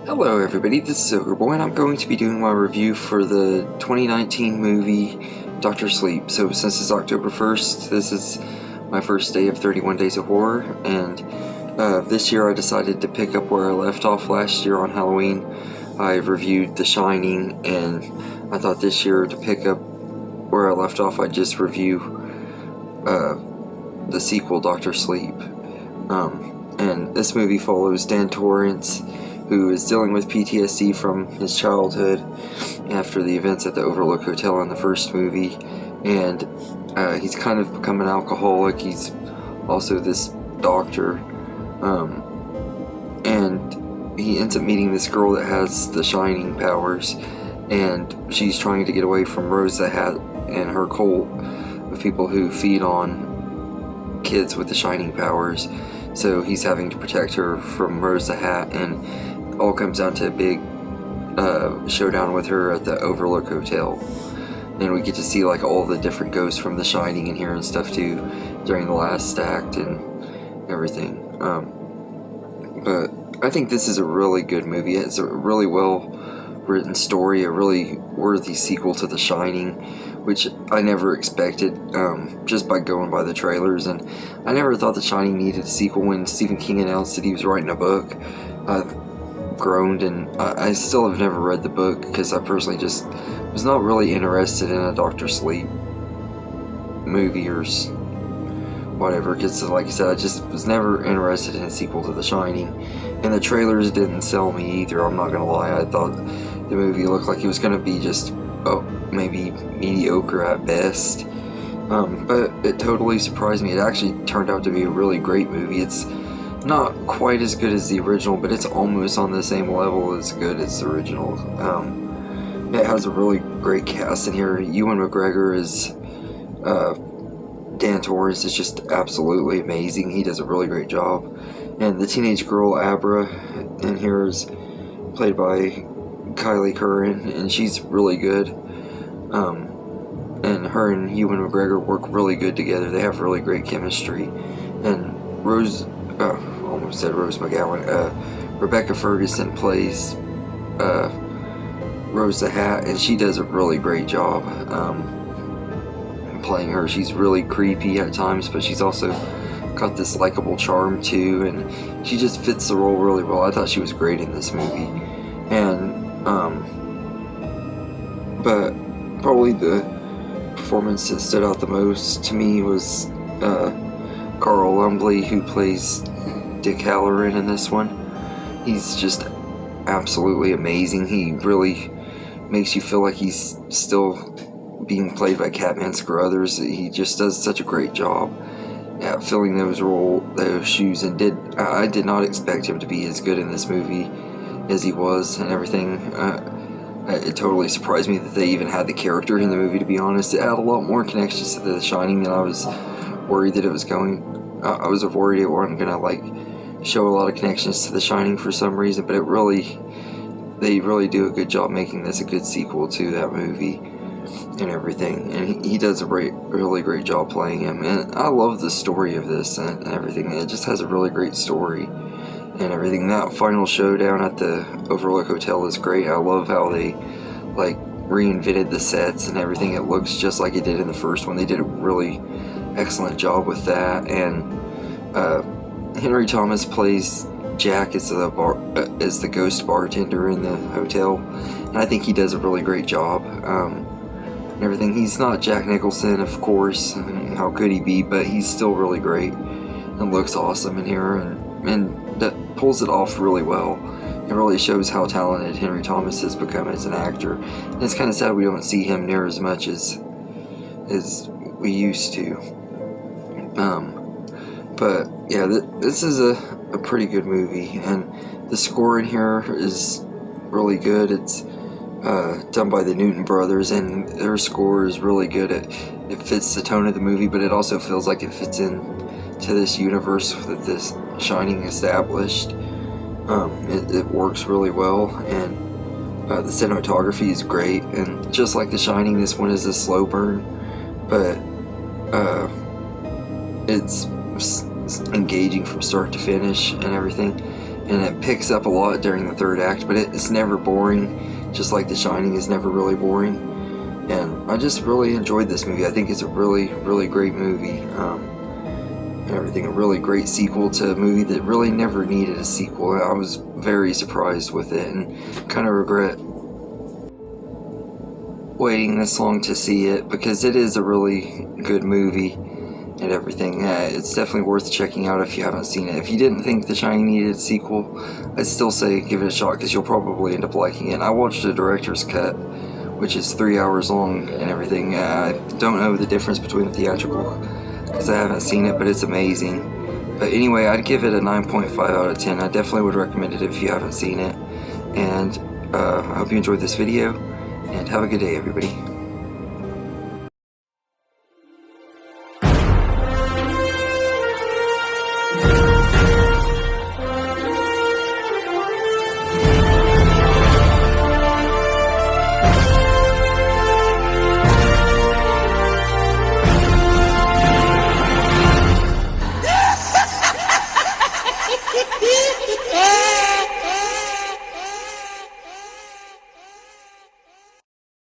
Hello everybody, this is Ogre Boy, and I'm going to be doing my review for the 2019 movie Dr. Sleep. So since it's October 1st, this is my first day of 31 Days of Horror, and this year I decided to pick up where I left off last year on Halloween. I reviewed The Shining, and I thought this year to pick up where I left off I'd just review the sequel, Dr. Sleep. And this movie follows Dan Torrance, who is dealing with PTSD from his childhood after the events at the Overlook Hotel in the first movie, and he's kind of become an alcoholic. He's also this doctor, and he ends up meeting this girl that has the shining powers, and she's trying to get away from Rose the Hat and her cult of people who feed on kids with the shining powers. So he's having to protect her from Rose the Hat, and all comes down to a big showdown with her at the Overlook Hotel. And we get to see like all the different ghosts from The Shining in here and stuff too during the last act and everything. But I think this is a really good movie. It's a really well written story, a really worthy sequel to The Shining, which I never expected just by going by the trailers. And I never thought The Shining needed a sequel. When Stephen King announced that he was writing a book, I groaned, and I still have never read the book because I personally just was not really interested in a Dr. Sleep movie or whatever, because like I said, I just was never interested in a sequel to The Shining, and the trailers didn't sell me either. I'm not gonna lie, I thought the movie looked like it was gonna be just maybe mediocre at best, but it totally surprised me. It actually turned out to be a really great movie. It's not quite as good as the original, but it's almost on the same level as good as the original. It has a really great cast in here. Ewan McGregor is Dan Torrance is just absolutely amazing. He does a really great job. And the teenage girl Abra in here is played by Kylie Curran, and she's really good. And her and Ewan McGregor work really good together. They have really great chemistry. And almost said Rose McGowan. Rebecca Ferguson plays Rose the Hat, and she does a really great job playing her. She's really creepy at times, but she's also got this likable charm too, and she just fits the role really well. I thought she was great in this movie. And but probably the performance that stood out the most to me was Carl Lumbly, who plays Dick Halloran in this one. He's just absolutely amazing. He really makes you feel like he's still being played by Catman Carruthers. He just does such a great job at filling those shoes, and I did not expect him to be as good in this movie as he was and everything. It totally surprised me that they even had the character in the movie, to be honest. It had a lot more connections to The Shining than I was worried that it was going. I was worried it wasn't gonna like show a lot of connections to The Shining for some reason, but they really do a good job making this a good sequel to that movie and everything. And he does a really great job playing him, and I love the story of this and everything. It just has a really great story and everything. That final showdown at the Overlook Hotel is great. I love how they like reinvented the sets and everything. It looks just like it did in the first one. They did a really excellent job with that. And Henry Thomas plays Jack as the ghost bartender in the hotel, and I think he does a really great job and everything. He's not Jack Nicholson, of course. How could he be? But he's still really great and looks awesome in here, and that pulls it off really well. It really shows how talented Henry Thomas has become as an actor. And it's kind of sad we don't see him near as much as we used to. But yeah, this is a pretty good movie, and the score in here is really good. It's done by the Newton Brothers, and their score is really good. It fits the tone of the movie, but it also feels like it fits in to this universe that this Shining established. It works really well, and the cinematography is great. And just like The Shining, this one is a slow burn, but it's engaging from start to finish and everything. and it picks up a lot during the third act, but it's never boring, just like The Shining is never really boring. And I just really enjoyed this movie. I think it's a really, really great movie, and everything. A really great sequel to a movie that really never needed a sequel. I was very surprised with it, and kind of regret waiting this long to see it, because it is a really good movie and everything. It's definitely worth checking out if you haven't seen it. If you didn't think The Shining needed a sequel, I'd still say give it a shot, because you'll probably end up liking it. And I watched the director's cut, which is 3 hours long and everything. I don't know the difference between the theatrical, because I haven't seen it, but it's amazing. But anyway, I'd give it a 9.5 out of 10. I definitely would recommend it if you haven't seen it. And I hope you enjoyed this video, and have a good day, everybody.